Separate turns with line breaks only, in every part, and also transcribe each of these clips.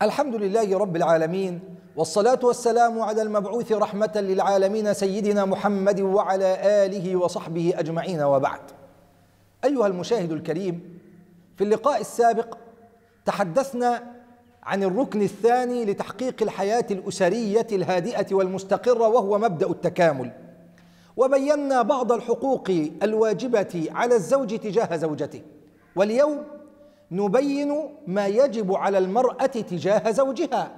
الحمد لله رب العالمين، والصلاة والسلام على المبعوث رحمة للعالمين سيدنا محمد وعلى آله وصحبه أجمعين، وبعد. أيها المشاهد الكريم، في اللقاء السابق تحدثنا عن الركن الثاني لتحقيق الحياة الأسرية الهادئة والمستقرة، وهو مبدأ التكامل، وبينا بعض الحقوق الواجبة على الزوج تجاه زوجته. واليوم نبين ما يجب على المرأة تجاه زوجها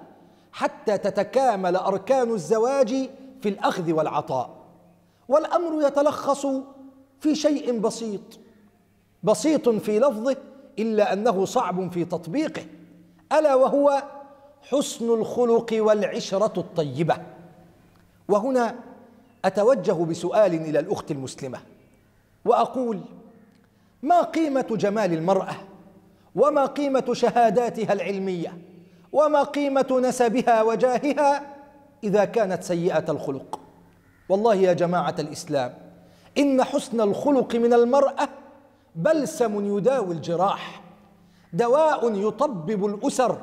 حتى تتكامل أركان الزواج في الأخذ والعطاء. والأمر يتلخص في شيء بسيط في لفظه، إلا أنه صعب في تطبيقه، ألا وهو حسن الخلق والعشرة الطيبة. وهنا أتوجه بسؤال إلى الأخت المسلمة وأقول: ما قيمة جمال المرأة؟ وما قيمة شهاداتها العلمية؟ وما قيمة نسبها وجاهها إذا كانت سيئة الخلق؟ والله يا جماعة الإسلام، إن حسن الخلق من المرأة بلسم يداوي الجراح، دواء يطبب الأسر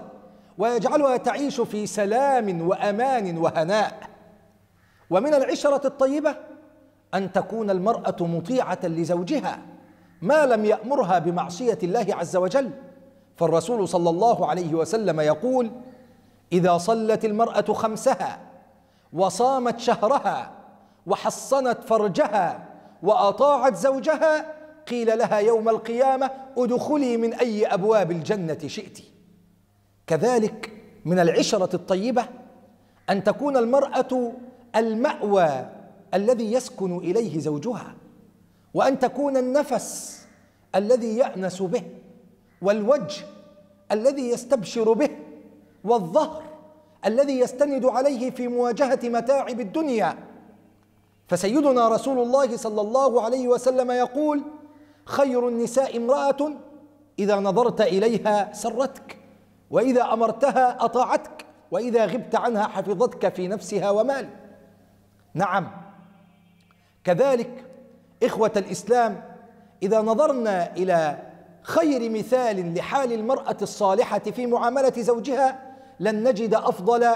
ويجعلها تعيش في سلام وأمان وهناء. ومن العشرة الطيبة أن تكون المرأة مطيعة لزوجها ما لم يأمرها بمعصية الله عز وجل، فالرسول صلى الله عليه وسلم يقول: إذا صلت المرأة خمسها وصامت شهرها وحصنت فرجها وأطاعت زوجها قيل لها يوم القيامة: ادخلي من أي أبواب الجنة شئت. كذلك من العشرة الطيبة أن تكون المرأة المأوى الذي يسكن إليه زوجها، وأن تكون النفس الذي يأنس به، والوجه الذي يستبشر به، والظهر الذي يستند عليه في مواجهة متاعب الدنيا. فسيدنا رسول الله صلى الله عليه وسلم يقول: خير النساء امرأة إذا نظرت إليها سرتك، وإذا أمرتها أطاعتك، وإذا غبت عنها حفظتك في نفسها ومالك. نعم، كذلك إخوة الإسلام، إذا نظرنا إلى خير مثال لحال المرأة الصالحة في معاملة زوجها لن نجد أفضل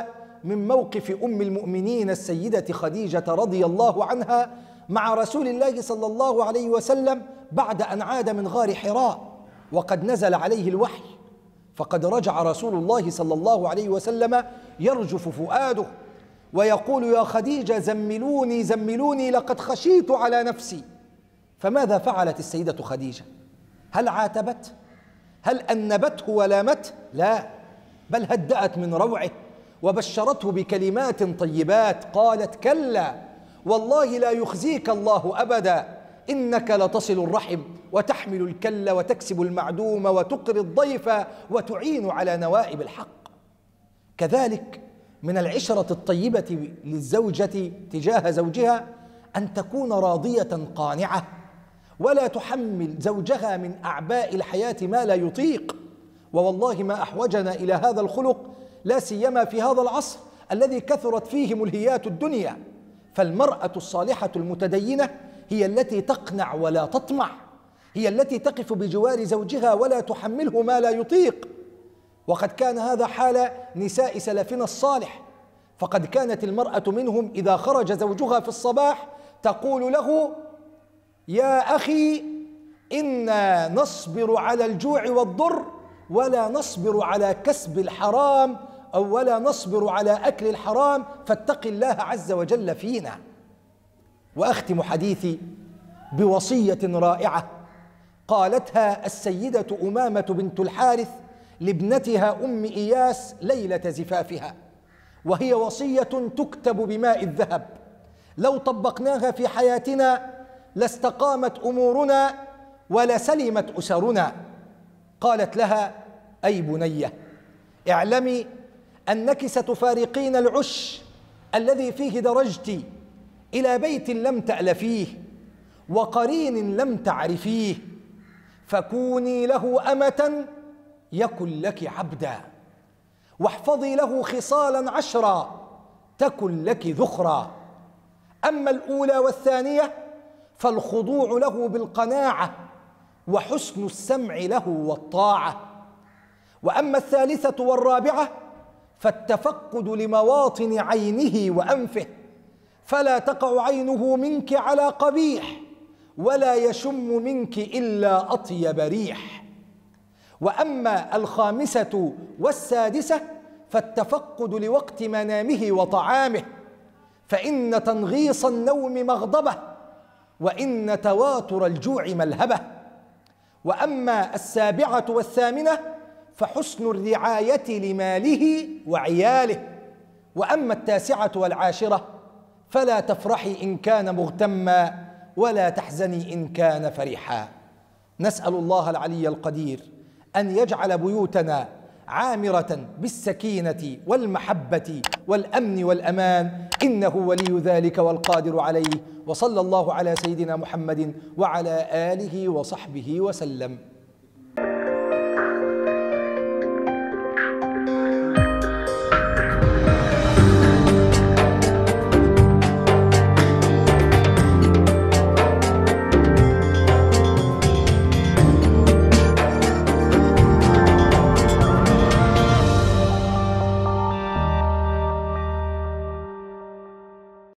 من موقف أم المؤمنين السيدة خديجة رضي الله عنها مع رسول الله صلى الله عليه وسلم بعد أن عاد من غار حراء وقد نزل عليه الوحي، فقد رجع رسول الله صلى الله عليه وسلم يرجف فؤاده ويقول: يا خديجة زملوني زملوني لقد خشيت على نفسي. فماذا فعلت السيدة خديجة؟ هل عاتبت؟ هل أنبته ولامته؟ لا، بل هدأت من روعه وبشرته بكلمات طيبات، قالت: كلا والله لا يخزيك الله أبدا، إنك لتصل الرحم وتحمل الكل وتكسب المعدوم وتقري الضيف وتعين على نوائب الحق. كذلك من العشرة الطيبة للزوجة تجاه زوجها أن تكون راضية قانعة، ولا تحمل زوجها من أعباء الحياة ما لا يطيق. ووالله ما أحوجنا إلى هذا الخلق، لا سيما في هذا العصر الذي كثرت فيه ملهيات الدنيا. فالمرأة الصالحة المتدينة هي التي تقنع ولا تطمع، هي التي تقف بجوار زوجها ولا تحمله ما لا يطيق. وقد كان هذا حال نساء سلفنا الصالح، فقد كانت المرأة منهم إذا خرج زوجها في الصباح تقول له: يا أخي إنا نصبر على الجوع والضر ولا نصبر على كسب الحرام، أو ولا نصبر على أكل الحرام، فاتق الله عز وجل فينا. وأختم حديثي بوصية رائعة قالتها السيدة أمامة بنت الحارث لابنتها أم إياس ليلة زفافها، وهي وصية تكتب بماء الذهب، لو طبقناها في حياتنا لاستقامت أمورنا ولسلمت أسرنا. قالت لها: أي بنية، اعلمي أنك ستفارقين العش الذي فيه درجت إلى بيت لم تألفيه وقرين لم تعرفيه، فكوني له أمة يكن لك عبدا، واحفظي له خصالا 10 تكن لك ذخرا. أما الأولى والثانية فالخضوع له بالقناعة وحسن السمع له والطاعة، وأما الثالثة والرابعة فالتفقد لمواطن عينه وأنفه، فلا تقع عينه منك على قبيح، ولا يشم منك إلا أطيب ريح. وأما الخامسة والسادسة فالتفقد لوقت منامه وطعامه، فإن تنغيص النوم مغضبة، وإن تواتر الجوع ملهبة. وأما السابعة والثامنة فحسن الرعاية لماله وعياله. وأما التاسعة والعاشرة فلا تفرحي إن كان مغتما، ولا تحزني إن كان فرحا. نسأل الله العلي القدير أن يجعل بيوتنا عامرة بالسكينة والمحبة والأمن والأمان، إنه ولي ذلك والقادر عليه. وصلى الله على سيدنا محمد وعلى آله وصحبه وسلم.